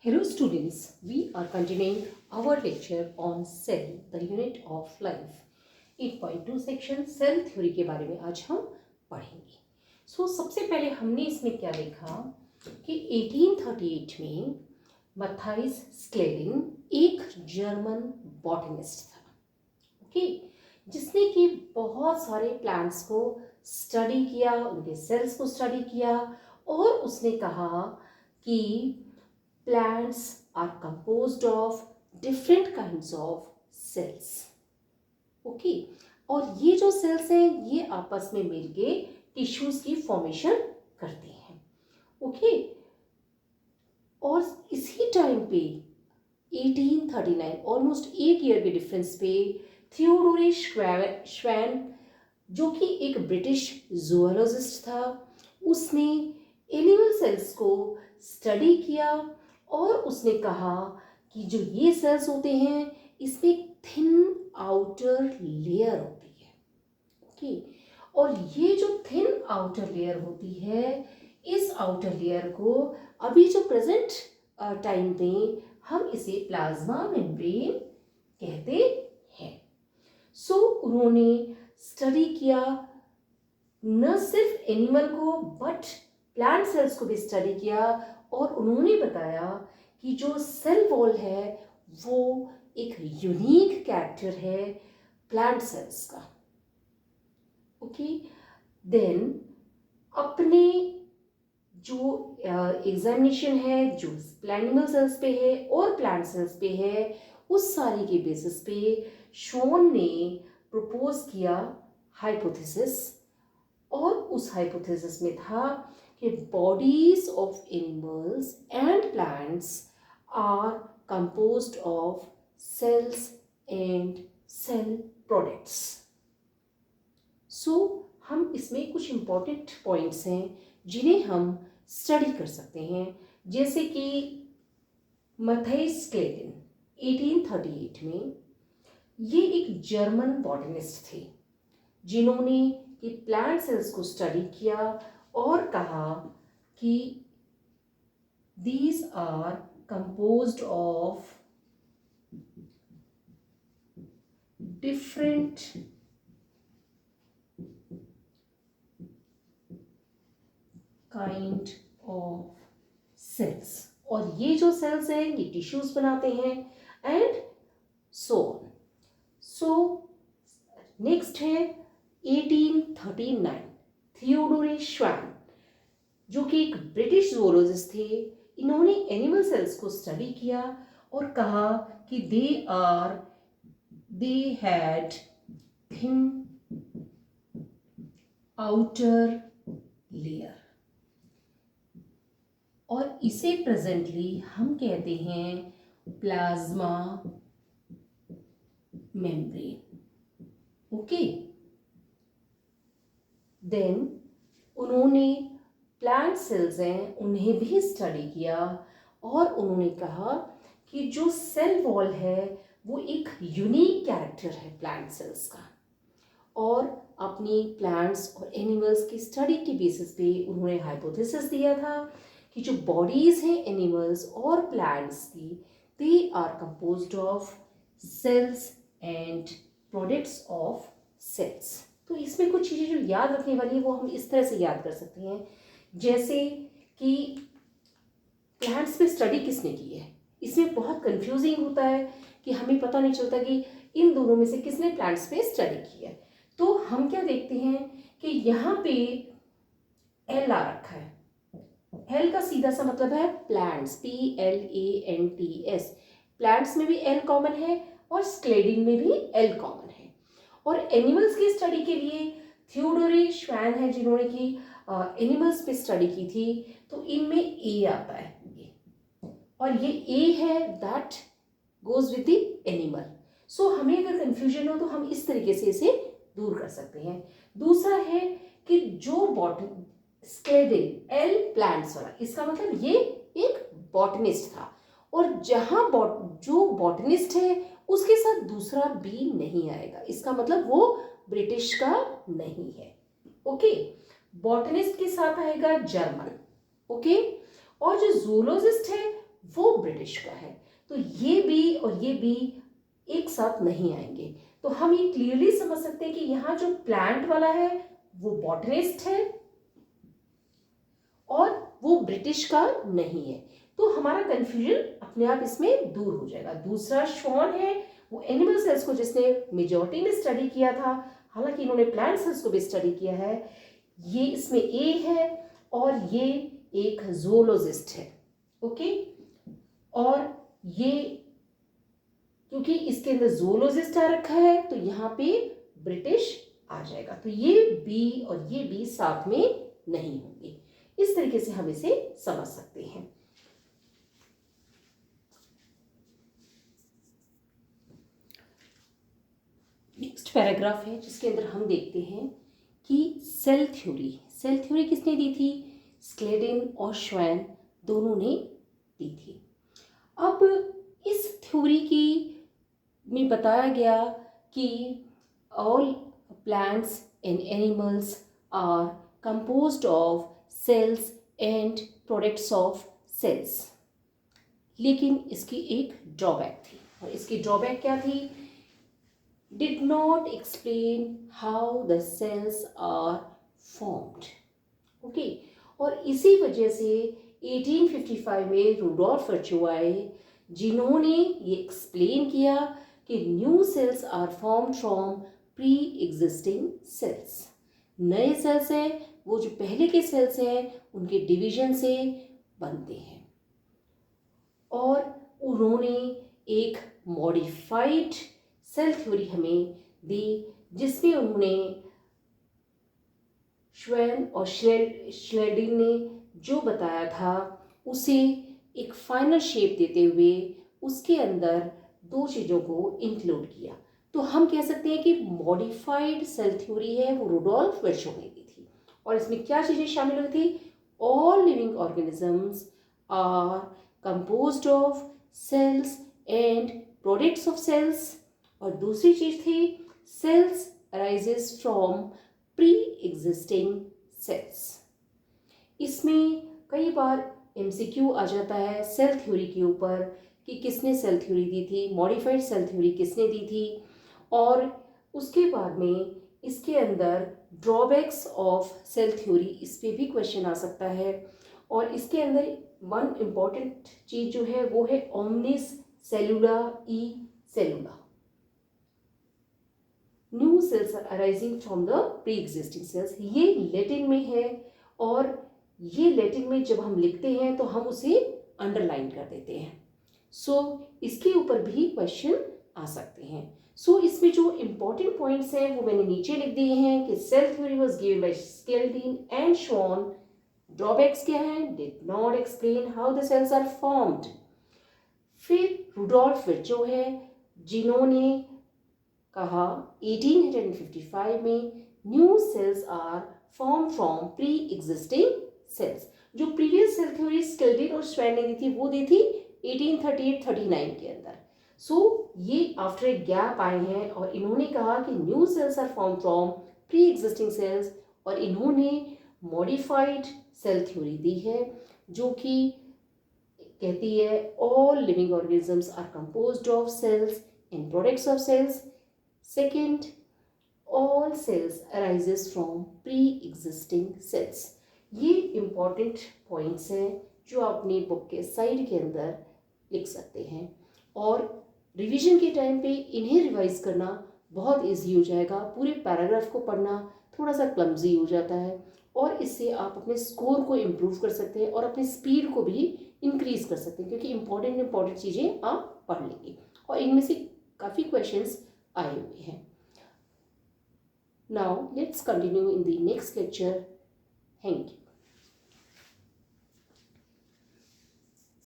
Hello students, we are continuing our lecture on cell, the unit of life. 8.2 section cell theory के बारे में आज हम पढ़ेंगे। सबसे पहले हमने इसमें क्या देखा कि 1838 में मैथाइस स्क्लेडिन एक जर्मन बॉटनिस्ट था, ओके, जिसने कि बहुत सारे प्लांट्स को स्टडी किया, उनके सेल्स को स्टडी किया और उसने कहा कि plants are composed of different kinds of cells. Okay, और ये जो सेल्स हैं ये आपस में मिलके टिश्यूज की फॉर्मेशन करते हैं। ओके, और इसी टाइम पे 1839 ऑलमोस्ट एक ईयर के डिफरेंस पे थियोडोर श्वैन जो कि एक ब्रिटिश जूलॉजिस्ट था, उसने एनिमल सेल्स को स्टडी किया और उसने कहा कि जो ये सेल्स होते हैं इसमें एक थिन आउटर लेयर होती है, ओके, और ये जो थिन आउटर लेयर होती है, इस आउटर लेयर को अभी जो प्रेजेंट टाइम में हम इसे प्लाज्मा मेम्ब्रेन कहते हैं। उन्होंने स्टडी किया न सिर्फ एनिमल को बट प्लांट सेल्स को भी स्टडी किया और उन्होंने बताया कि जो सेल वॉल है वो एक यूनिक कैरेक्टर है प्लांट सेल्स का। ओके, देन अपने जो एग्जामिनेशन है जो एनिमल सेल्स पे है और प्लांट सेल्स पे है, उस सारी के बेसिस पे शॉन ने प्रपोज किया हाइपोथेसिस, और उस हाइपोथेसिस में था कि bodies of animals and plants are composed of cells and cell products. हम इसमें कुछ important points हैं जिन्हें हम स्टडी कर सकते हैं, जैसे कि मैथाइस स्क्लेडिन 1838 में ये एक जर्मन बॉटनिस्ट थे जिन्होंने कि प्लांट सेल्स को स्टडी किया और कहा कि these are composed of different kind of cells, और ये जो सेल्स हैं ये टिश्यूज बनाते हैं एंड सो ऑन। नेक्स्ट है 1839 थियोडोर श्वैन जो कि एक ब्रिटिश जूलॉजिस्ट थे, इन्होंने एनिमल सेल्स को स्टडी किया और कहा कि they had thin outer layer, और इसे प्रेजेंटली हम कहते हैं प्लाज्मा मेम्ब्रेन। ओके, देन उन्होंने प्लांट सेल्स हैं उन्हें भी स्टडी किया और उन्होंने कहा कि जो सेल वॉल है वो एक यूनिक कैरेक्टर है प्लांट सेल्स का, और अपनी प्लांट्स और एनिमल्स की स्टडी के बेसिस पे उन्होंने हाइपोथेसिस दिया था कि जो बॉडीज हैं एनिमल्स और प्लांट्स की, they are composed of cells and products of cells. तो इसमें कुछ चीज़ें जो याद रखने वाली है वो हम इस तरह से याद कर सकते हैं, जैसे कि प्लांट्स पे स्टडी किसने की है। इसमें बहुत कंफ्यूजिंग होता है कि हमें पता नहीं चलता कि इन दोनों में से किसने प्लांट्स पे स्टडी की है। तो हम क्या देखते हैं कि यहाँ पे एल आ रखा है, एल का सीधा सा मतलब है प्लांट्स, PLANTS। प्लांट्स में भी एल कॉमन है और स्क्लेडिन में भी एल कॉमन है। और एनिमल्स की स्टडी के लिए थियोडोर श्वैन है जिन्होंने की एनिमल्स पे स्टडी की थी, तो इनमें ए आता है ये, और ये ए है that goes with the animal. हमें अगर कंफ्यूजन हो तो हम इस तरीके से इसे दूर कर सकते हैं। दूसरा है कि जो स्क्लेडिन एल प्लांट्स वाला, इसका मतलब ये एक बॉटनिस्ट था, और जहां जो बॉटनिस्ट है उसके साथ दूसरा बी नहीं आएगा, इसका मतलब वो ब्रिटिश का नहीं है। ओके, बॉटनिस्ट के साथ आएगा जर्मन, ओके, और जो जूलॉजिस्ट है वो ब्रिटिश ब्रिटिश का है। तो ये बी और ये बी एक साथ नहीं आएंगे। तो हम ये क्लियरली समझ सकते हैं कि यहाँ जो प्लांट वाला है वो बॉटनिस्ट है और वो ब्रिटिश का नहीं है। तो हमारा कंफ्यूजन अपने आप इसमें दूर हो जाएगा। दूसरा शॉन है, वो एनिमल सेल्स को जिसने मेजॉरिटी में स्टडी किया था, हालांकि इन्होंने प्लांट सेल्स को भी स्टडी किया है। ये इसमें ए है और ये एक ज़ूलॉजिस्ट है। ओके, और ये क्योंकि इसके अंदर ज़ूलॉजिस्ट आ रखा है तो यहाँ पे ब्रिटिश आ जाएगा। तो ये बी और ये बी साथ में नहीं होंगे। इस तरीके से हम इसे समझ सकते हैं। नेक्स्ट पैराग्राफ है जिसके अंदर हम देखते हैं कि सेल थ्योरी किसने दी थी? स्क्लेडिन और श्वेन दोनों ने दी थी। अब इस थ्योरी की में बताया गया कि all plants and animals are composed of cells and products of cells. लेकिन इसकी एक ड्रॉबैक थी, और इसकी ड्रॉबैक क्या थी? did not explain how the cells are formed. Okay, और इसी वजह से 1855 में रुडोल्फ वर्चो आए जिन्होंने ये एक्सप्लेन किया कि new cells are formed from pre existing cells. नए सेल्स हैं वो जो पहले के सेल्स हैं उनके डिवीजन से बनते हैं। और उन्होंने एक मॉडिफाइड सेल थ्योरी हमें दी जिसमें उन्होंने श्वेन और श्लेडिन ने जो बताया था उसे एक फाइनल शेप देते हुए उसके अंदर दो चीज़ों को इंक्लूड किया। तो हम कह सकते हैं कि मॉडिफाइड सेल थ्योरी है वो रुडोल्फ वर्चो ने दी थी। और इसमें क्या चीज़ें शामिल हुई थी? All living organisms are composed of cells and products of cells. और दूसरी चीज थी cells arises from pre existing cells. इसमें कई बार एमसीक्यू आ जाता है सेल थ्योरी के ऊपर कि किसने सेल थ्योरी दी थी, मॉडिफाइड सेल थ्योरी किसने दी थी, और उसके बाद में इसके अंदर ड्रॉबैक्स ऑफ सेल थ्योरी, इस पर भी क्वेश्चन आ सकता है। और इसके अंदर वन इम्पॉर्टेंट चीज जो है वो है ओमनिस सेलुला ई सेलुला। New cells are arising from the pre existing cells. ये लैटिन में है और ये लैटिन में जब हम लिखते हैं तो हम उसे अंडरलाइन कर देते हैं। सो इसके ऊपर भी क्वेश्चन आ सकते हैं। सो इसमें जो इंपॉर्टेंट पॉइंट्स हैं वो मैंने नीचे लिख दिए हैं कि cell theory was given by Schleiden and Schwann. Drawbacks क्या हैं? Did not explain how the cells are formed. फिर रुडोल्फ वर्चो है जिन्होंने कहा 1855 में new cells are form from pre existing cells. जो प्रीवियस सेल थ्योरी स्केल्डिन और Schwann ने दी थी वो दी थी 1838-39 के अंदर। सो ये आफ्टर ए गैप आए हैं और इन्होंने कहा कि new cells are form from pre existing cells, और इन्होंने मॉडिफाइड सेल थ्योरी दी है जो कि कहती है all living organisms are composed of cells and products of cells. Second, all cells arises from pre-existing cells. ये important points हैं जो आप अपनी बुक के साइड के अंदर लिख सकते हैं, और रिवीजन के टाइम पे इन्हें रिवाइज करना बहुत इजी हो जाएगा। पूरे पैराग्राफ को पढ़ना थोड़ा सा क्लमजी हो जाता है, और इससे आप अपने स्कोर को इम्प्रूव कर सकते हैं और अपनी स्पीड को भी इंक्रीज कर सकते हैं क्योंकि इंपॉर्टेंट चीज़ें आप पढ़ लेंगे और इनमें से काफ़ी क्वेश्चंस आए हुए हैं। Now let's continue in the next lecture. Thank you.